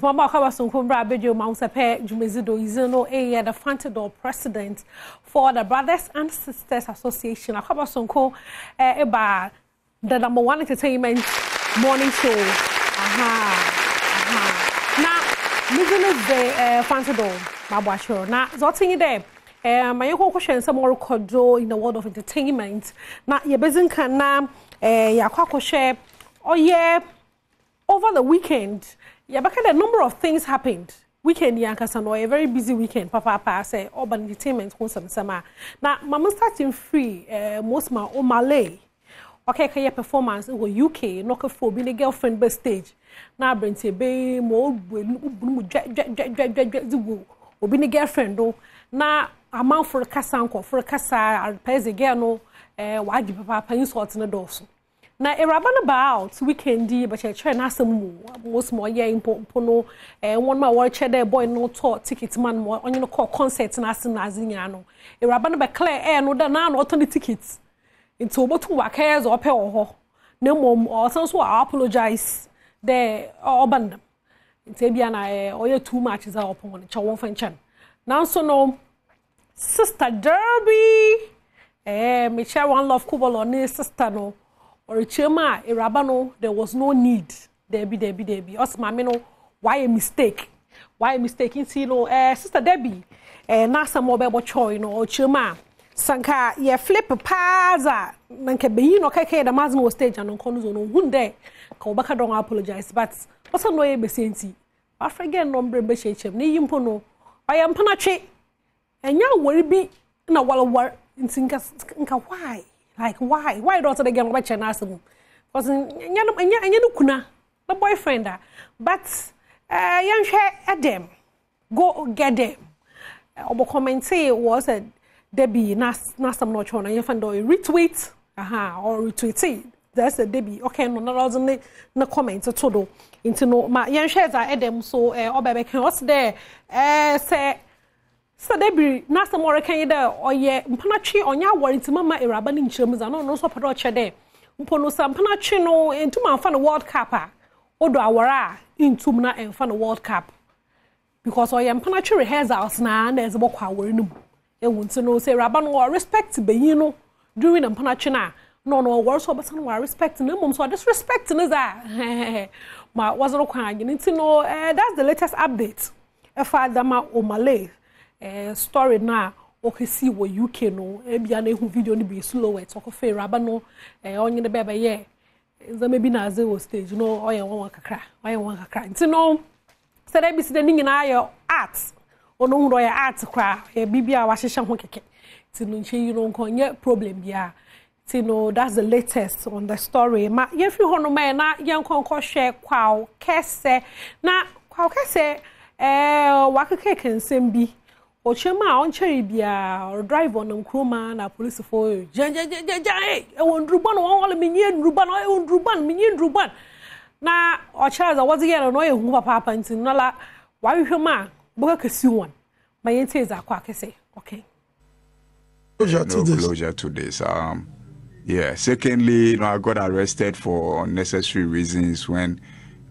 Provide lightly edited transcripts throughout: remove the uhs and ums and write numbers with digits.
Mama Kawasunko Brabedio Ahosepe Jumezido is the Fantador president for the Brothers and Sisters Association. Akabasonko eba the #1 entertainment morning show. Now, middle of the Fantador, Mabwasho. Now, Zoting there. My question is more kodo in the world of entertainment. Now, your business can now share. Oh yeah, over the weekend, yeah, but a number of things happened. Weekend, Yankasano, a very busy weekend. Papa say urban entertainment wholesome summer. Now, Mama starting free. Most my Malay. Okay, kaya performance in the UK. Knock for being a girlfriend best stage. Now, bring say be more or being a girlfriend though. Now, amount for a casanco for a casa pays again no. Why do Papa insult in the door? Now, a rabban about weekend, but I try na some most more year in Pono, one more watch there boy no talk tickets man more on your call concerts and as Naziano. A rabban about clear air no da now not only tickets. Into about 2 cares or pay or no more or some so I apologize there or ban it's Abiana or 2 matches are upon the Chawon Fanchan. Now so no Sister Derby, me share one love couple on this sister no. Or a chema, a rabano, there was no need. Debbie. Us, mamino, why a mistake? Why a mistake? In Sister Debbie, Nasa mobile choy, no, or chema. Sanka, ye flip a paza, Nankabino, Kake, the Masmo stage, and on Conzo, one day. Kobaka don't apologize, but what's a no ebesensi? I forget number beshem, ni impono. I am panache, and ya will be in a wall war in Sinka, why? Like why? Why don't they get much an asum? Because kuna the boyfriend, but young Adom go get them. Obo comment say was a Debbie Nasam not on and you find retweet, or retweet. That's a Debbie. Okay, no comments at all. Into no my young shares are Adom so or baby can what's there say. So Debbie, Nasa more can or ye Mpanachi on your worry to Mamma Araban in Chums and no so parocha there. Umpono Sam Panachino into my fan World Cup. Odo Awara in Tumna and fan World Cup. Because I am Panachi rehearsals now and there's a book hour in them. They want to know say Raban or respect be you know during and Panachina. No worse or but some are respecting them, so disrespecting is that. My wasn't crying. You need to know that's the latest update. A father ma o Malay. Story now okay see what UK no e bia na hu video ni be slow it talk fair raba no onye the bebe ye za maybe na zero stage no oye won kakra nti no say that be see the nyina ayo art ono hu ya art kra e bibia wa hihye ho keke ti no nche you know nkonye problem bia ti no that's the latest on the story ma ye fi ho no ma na ye nkonko hwe kwaw kese na kwaw kese wakeke kensem bi Ochema on cherry bia or drive on Nkrumah na police for e won druban won minyen druban e won druban minyen druban na ochaza was here no e hu papa ntin no la wa hwema boka kasi won ma yente za kwa kese okay closure to this yeah, secondly, you know, I got arrested for unnecessary reasons when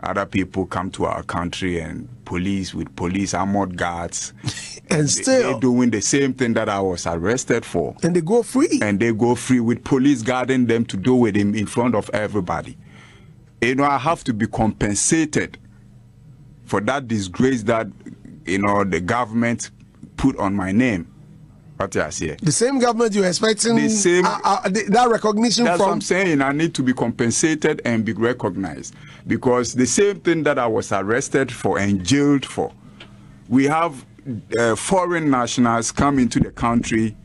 other people come to our country and police armored guards and still they're doing the same thing that I was arrested for. And they go free with police guarding them to do with him in front of everybody. You know, I have to be compensated for that disgrace that, you know, the government put on my name. What I say? The same government you're expecting that recognition that's from? What I'm saying. I need to be compensated and be recognized. Because the same thing that I was arrested for and jailed for, we have foreign nationals come into the country,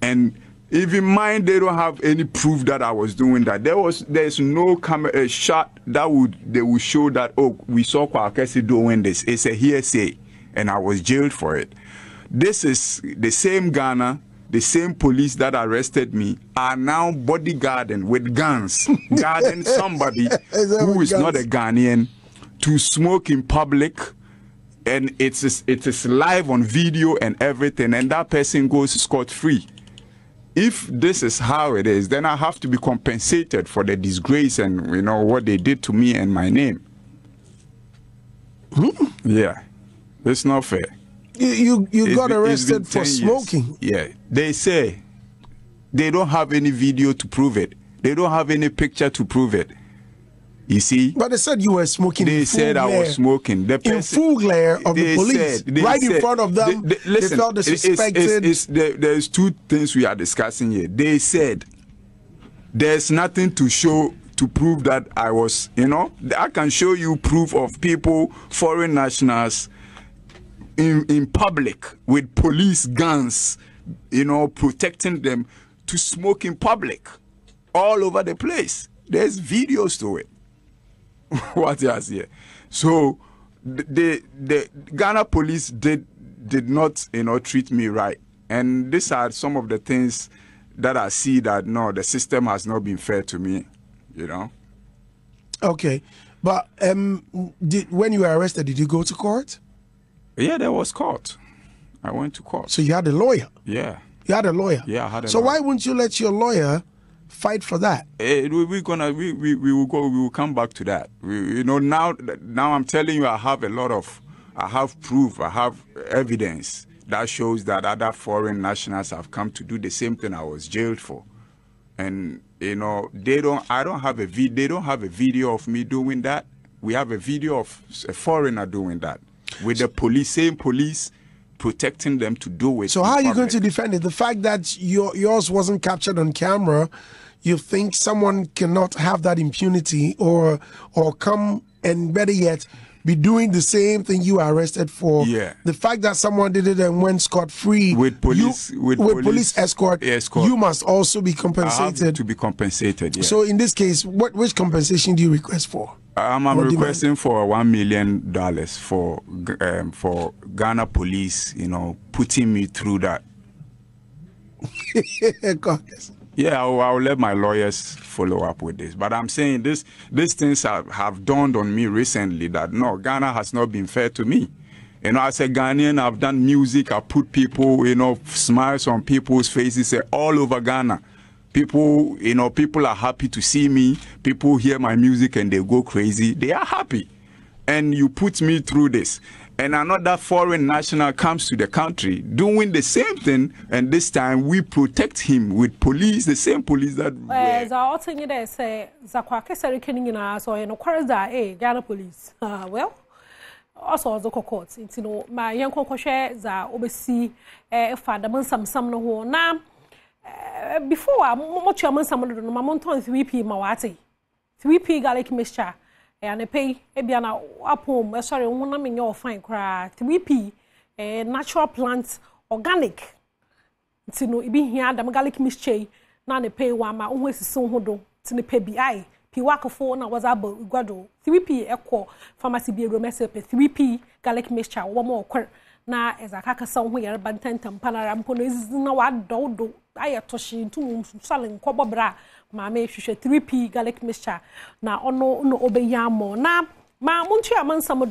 and even mine, they don't have any proof that I was doing that. There's no camera shot that they would show that, oh, we saw Kwakesi doing this. It's a hearsay, and I was jailed for it. This is the same Ghana, the same police that arrested me are now bodyguarding with guns, guarding somebody who is not a Ghanaian to smoke in public, and it is live on video and everything, and that person goes scot-free. If this is how it is, then I have to be compensated for the disgrace and, you know, what they did to me and my name. Yeah, it's not fair. You got arrested for smoking. Yeah, they say they don't have any video to prove it. They don't have any picture to prove it. You see? But they said you were smoking. They said I was smoking. In full glare of the police. Right in front of them, listen, they felt disrespected. There's two things we are discussing here. They said there's nothing to show to prove that I was, I can show you proof of people, foreign nationals, in public with police guns, protecting them to smoke in public all over the place. There's videos to it. What else here? So the Ghana police did not treat me right, and these are some of the things that I see that no, the system has not been fair to me. Okay, but when you were arrested, did you go to court? Yeah, there was court. I went to court. So you had a lawyer? Yeah. You had a lawyer? Yeah, I had a lawyer. So why wouldn't you let your lawyer fight for that? We will come back to that. Now I'm telling you, I have proof, I have evidence that shows that other foreign nationals have come to do the same thing I was jailed for. And they don't have a video of me doing that. We have a video of a foreigner doing that with the same police protecting them to do it. So how are you going to defend it? The fact that yours wasn't captured on camera, you think someone cannot have that impunity or come and better yet be doing the same thing you are arrested for? Yeah. The fact that someone did it and went scot-free with police escort, you must also be compensated. I have to be compensated. Yeah. So in this case, which compensation do you request for? I'm requesting for $1 million for Ghana police, putting me through that. God. Yeah, I'll let my lawyers follow up with this. But I'm saying these things have dawned on me recently that no, Ghana has not been fair to me. As a Ghanaian, I've done music, I put people, smiles on people's faces all over Ghana. People, people are happy to see me. People hear my music and they go crazy. They are happy. And you put me through this. And another foreign national comes to the country doing the same thing, and this time we protect him with police, the same police that Ghana police. Well, also the courts. My young share za obesi father man some no ho na before much man some no mamonton 3p mawate 3p garlic mixture. And pay ebiana apom sorry wona me your fine cry 3p natural plants organic ntino ibi hia dam garlic mixture na ne pay wa ma ohwe sisi ho do tine pay bi pi wakofo na was abo igwado 3p ekwo pharmacy bi Ahosepe 3p garlic mixture wo mo okwer na ezaka sa ho yere bantantam panara mpo na ezizi na wa do ayetoshi ntum salen kwobobra ma me hwehwe 3p garlic mixture na ono no obeyamo na ma muntu amansam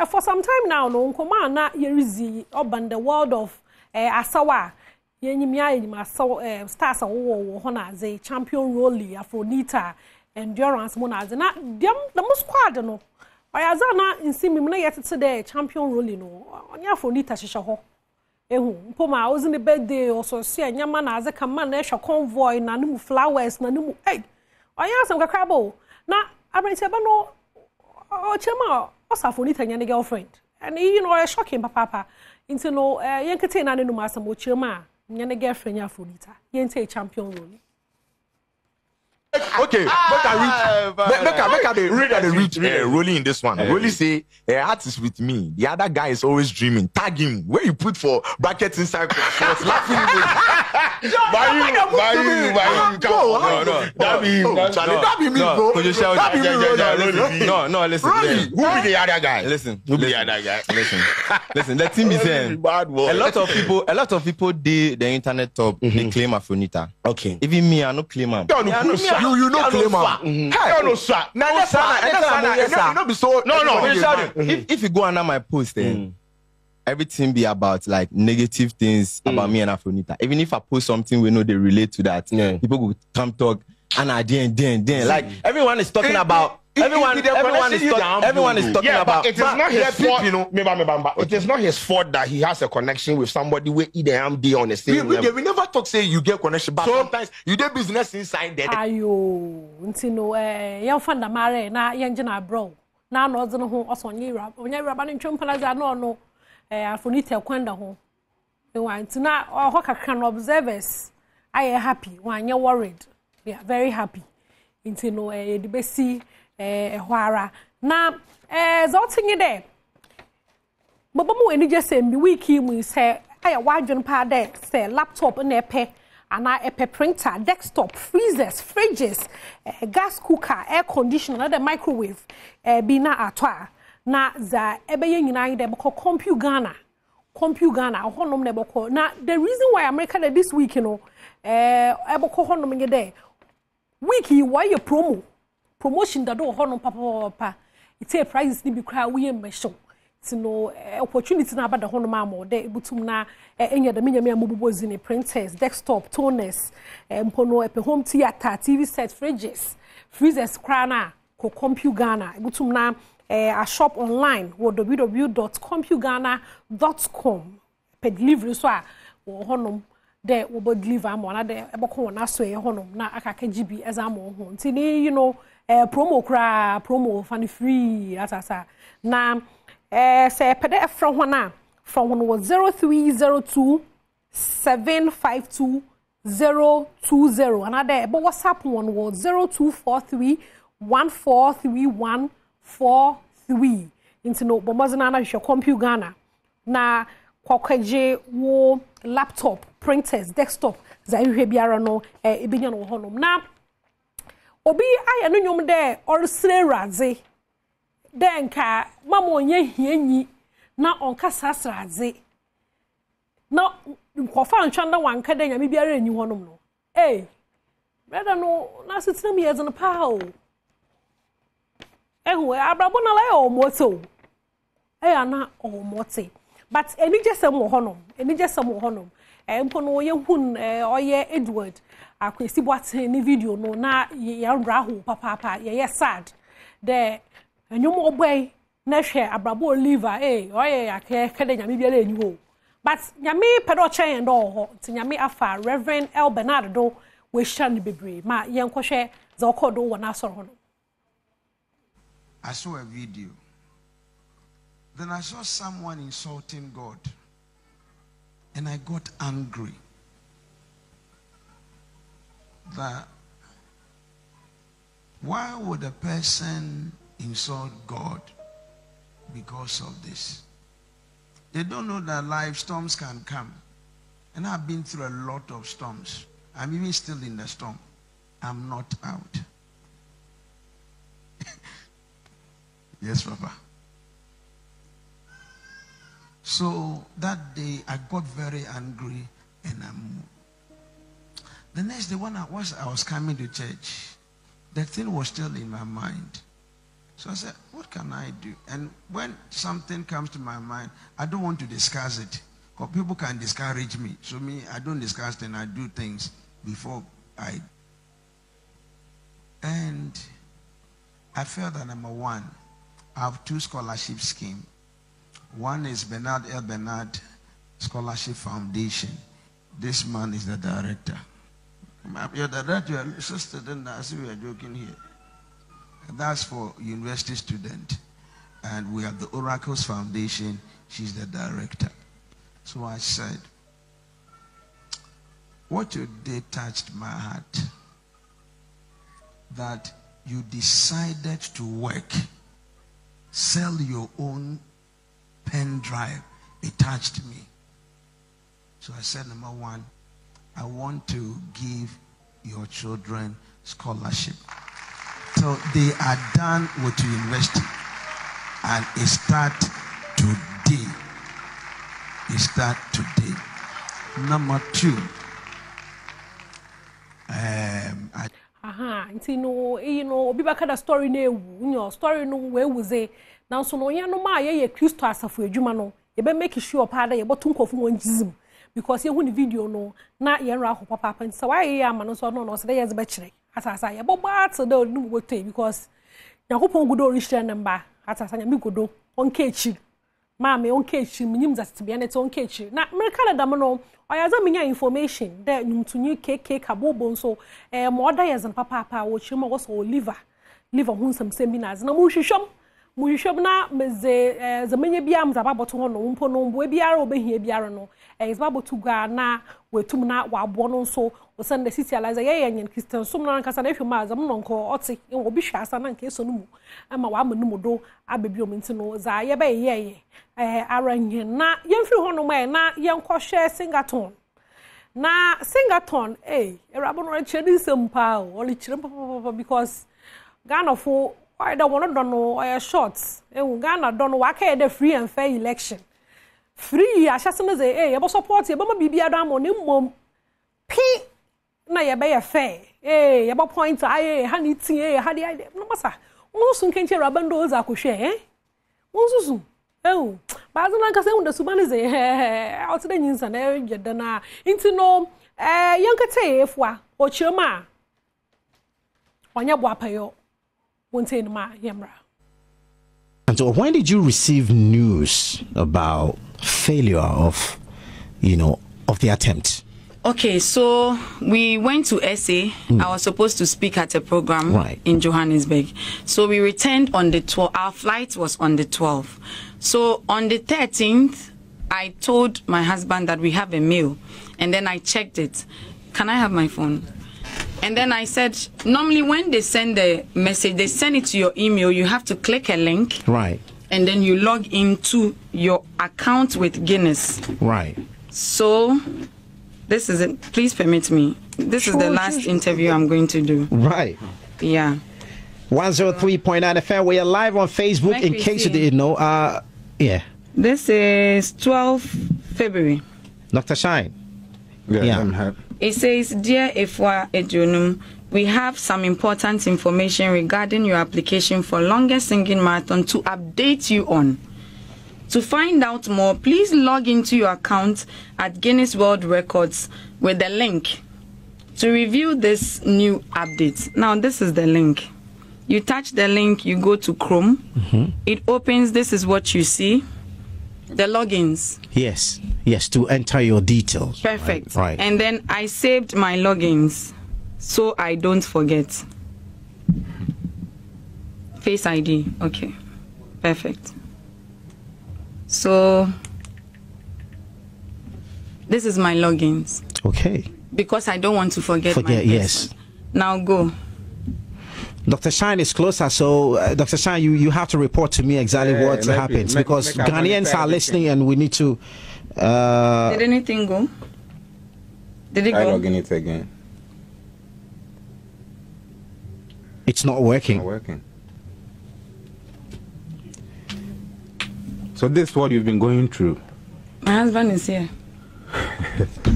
for some time now no nkoma na yerizi urban the world of asawa yenyimia asawa stars wo ho na ze champion role afronita endurance mo na ze na dem the squad no oyaza na insimi na yetete the champion role no onya afronita hwehwe ho mpoma ozi ne birthday also see anyama na azeka man na ehwa convoy na nemu flowers na nemu oya asem kakrabo na abrante ba no o chema osafo ni tanya ne girlfriend and a shocking papa into no yenkete na nenu asem o chema nya ne girlfriend ya fonita yente champion role. Okay, make I read Rolling in this one. Rolling say, art is with me. The other guy is always dreaming. Tag him. Where you put for brackets inside? He was laughing. By you. No. That be me, bro. No, listen. Who be the other guy? Listen. Let him be saying. A lot of people the internet top, they claim Afonita. Okay. Even me, I no claim him. You know claim him. No, sir. If you go under my post, everything be about like negative things about me and Afonita. Even if I post something we know they relate to that, people will come talk and then like everyone is talking about Everyone is talking about. It is not his fault. It is not his fault that he has a connection with somebody where they on the same level. We never talk say you get connection, but sometimes you do business inside there. Ayo, ntino yan fanda mare na yan jina bro. Na no odze no ho osonye rap. Onye rap na ntwempalaza no afonite kwanda ho. Ewa ntina ho kakra no observers I am happy. Wanye worried. They are very happy. Ntino the besi hwara na zotinge de bobomo eni jesem bi wiki mu say aya wadwon pa de say laptop na epe ana epe printer desktop freezers fridges gas cooker air conditioner na the microwave bi na atwa na za ebeye nyina de boko compute Ghana honom ne boko na the reason why America this week you know eboko honom nge de wiki why your promotion that do hono papa it's a prices ni bi kra we emesho ti no opportunity na bada hono ma mo de butum na enya da menya me amobobozi ni printers desktop toners mpono epe home theater TV set fridges freezers kra na ko compute Ghana butum na a shop online www.computghana.com pe delivery so a hono de wo bo deliver am na de eboko na so e hono na akaka GB ezamo ho nti ni you know promo funny free asasa na say pede from one was 0302 752 020 another but WhatsApp one was 0243 143143 into no bomazana na hwe compute Ghana na kwakwaje wo laptop printers desktop za hwe biara no ebinya no honom na obi aya no nyom de orsre radze den ka mama onye hianyi na onka sasradze na nkofa ntwanda wanka de nyame biara enyi honom no brother no na sitina mi yezन pa o ehwe abrabo na la o moto ana o mote but eni jesem wo honom mpo no ye hun oye Edward akwesi boate ni video no na ya rahu papa ye sad de enyum oboy na hwe abrabo Oliver oye yakeke de nyame biara enyi ho but nyame pedo chen do ho ti nyame afa Reverend El Bernardo we shan bebre ma ye nkohwe za okodo wo na asoro ho no. I saw a video. Then I saw someone insulting God. And I got angry that why would a person insult God because of this? They don't know that life storms can come. And I've been through a lot of storms. I'm even still in the storm. I'm not out. Yes, Papa. So that day I got very angry and I moved. The next day when I was coming to church, the thing was still in my mind. So I said, what can I do? And when something comes to my mind, I don't want to discuss it. Because people can discourage me. So me, I don't discuss things, I do things before I. And I felt that number one, I have 2 scholarship schemes. One is Bernard L. Bernard Scholarship Foundation. This man is the director. You're the director, you're so student, I see we are joking here. That's for university student. And we have the Oracles Foundation. She's the director. So I said, what you did touched my heart. That you decided to work, sell your own pen drive. It touched me. So I said, number one, I want to give your children scholarship. So they are done with university. And it starts today. It starts today. Number two, obi baka da story na ewu story no we wuze na so no ye no ma ye Kristo asafo adwuma no ye be make sure pa da ye botu nkofo won jizim because ye hu ni video no na ye nra ho papa nsa wa ye ama no so no so da ye ze be kire asasa ye boba to da onu bote because Yakupon Gudo Richard number, Atasanya Migudo, on Kechi. Mammy, on Kechi, Minim that to be an its own Kechi. Now, American Damano, I have some information that you to new cake, Abobo, so more dias and papa, which you also liver whom some seminars. No, Mushisham na meze zamenya biam za babo to hono umpo no mbo biara obehia biara no is babo to ga na wetum na wabo no so o send the citializer ye yen Christian sum na nkasa na hwema za mo nko oti e obi hwasa na nka eso no mu ama wa amu do abebi ominti no za ye be ye aranye na yemfiri hono mai na yenko hwe Singaton na Singaton erabo no chedi sempa o li chire papa because Ghana for I don't want to know shorts. Ghana don't know why the free and fair election. Free, I shall say, I support you, but maybe I don't want P. Na ya be fair. Ya ba point honey tea, honey idea. No massa. Most can tell Rabando Zakushe, Monsu. Oh, but as long as I want the Subanese, out the news and area, then into no young Kate, or Chuma. On your wapayo. And so when did you receive news about failure of the attempt? Okay, so we went to SA. I was supposed to speak at a program in Johannesburg. So we returned on the 12th. Our flight was on the 12th. So on the 13th, I told my husband that we have a mail. And then I checked it. Can I have my phone? And then I said, normally when they send the message, they send it to your email. You have to click a link. Right. And then you log into your account with Guinness. Right. So this is it. Please permit me. This is the last interview I'm going to do. Right. Yeah. 103.9 FM. We are live on Facebook in case you didn't know. Yeah. This is 12 February. Dr. Shine. Yeah. I'm happy. It says, Dear Efwa Edunum, we have some important information regarding your application for longest singing marathon to update you on. To find out more, please log into your account at Guinness World Records with the link to review this new update. Now, this is the link. You touch the link, you go to Chrome. It opens, this is what you see. The logins. Yes, to enter your details. Perfect. Right. And then I saved my logins so I don't forget. Face ID. Okay. Perfect. So this is my logins. Okay. Because I don't want to forget my password. Yes. Now go. Dr. Shine is closer, so Dr. Shine, you have to report to me exactly what happens because Ghanaians are listening and we need to. Did anything go? Did it go? I log in it again. It's not working. Not working. So this is what you've been going through. My husband is here.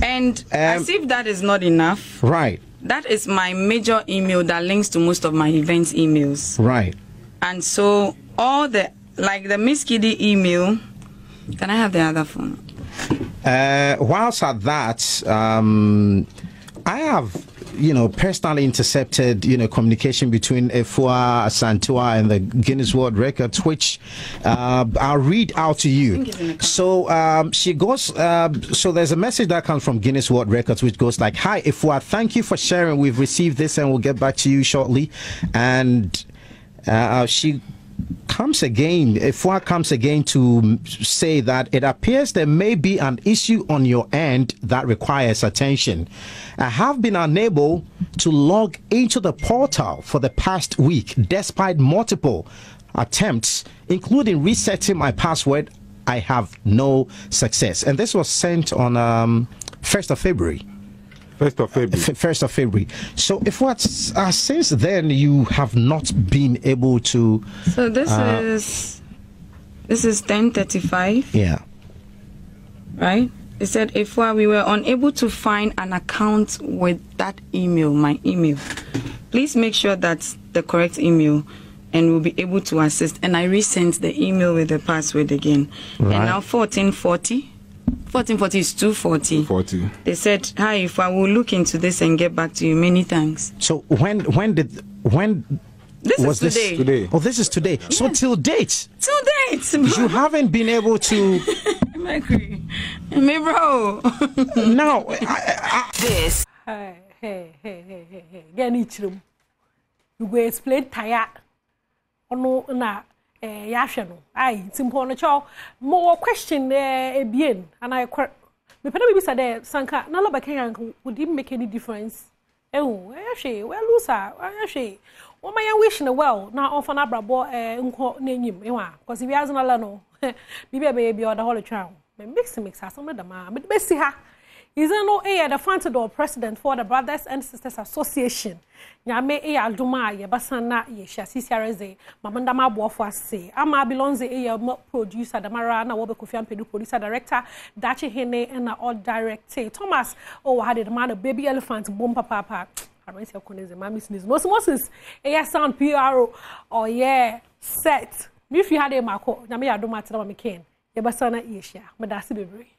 And as if that is not enough. Right. That is my major email that links to most of my events emails. Right. And so all the, like the Miss Kiddy email, can I have the other phone? Whilst at that, I have, personally intercepted, communication between Efua Santua and the Guinness World Records, which I'll read out to you. So she goes, so there's a message that comes from Guinness World Records, which goes like, "Hi Efua, thank you for sharing. We've received this and we'll get back to you shortly." And she comes again, Efua comes again to say that it appears there may be an issue on your end that requires attention. I have been unable to log into the portal for the past week despite multiple attempts, including resetting my password. I have no success. And this was sent on 1st of February. 1st of February. 1st of February. So, if what since then you have not been able to. So this is 10:35. Yeah. Right. It said if we were unable to find an account with that email, my email, please make sure that's the correct email, and we'll be able to assist. And I resent the email with the password again. Right. And now 1440. 1440 is 240. 240. They said, "Hi, if I will look into this and get back to you. Many thanks." So when This is today. Oh, this is today. Yeah. So till date. Till date. You haven't been able to. Mercury. Me bro. Now. This. Hey. Get each room. You go explain tire. Ono na yahwe no. Ai, simple no cho. More question bien. And I me pena bibi say sanka na loba Kenyan would it make any difference? Well, loser. Oh, my wish in the well. Now, often abrabo name him. Because if he hasn't a no, be baby or the whole child. Mix us some of the man. But best see her. Is no the front door president for the Brothers and Sisters Association. Yame Adoma, Yabasana, Yeshasisi, Mamanda Mabuafwa say. Ama belongs a producer, the Marana, Wobekofian Pedu producer director, Dachi Hene, and all director. Thomas, had the man a baby elephant, boom papa. I don't say my business. Most sound PRO or set. If you had a Marco, Yame Adoma, Yabasana, Yesha, Madasi Baby.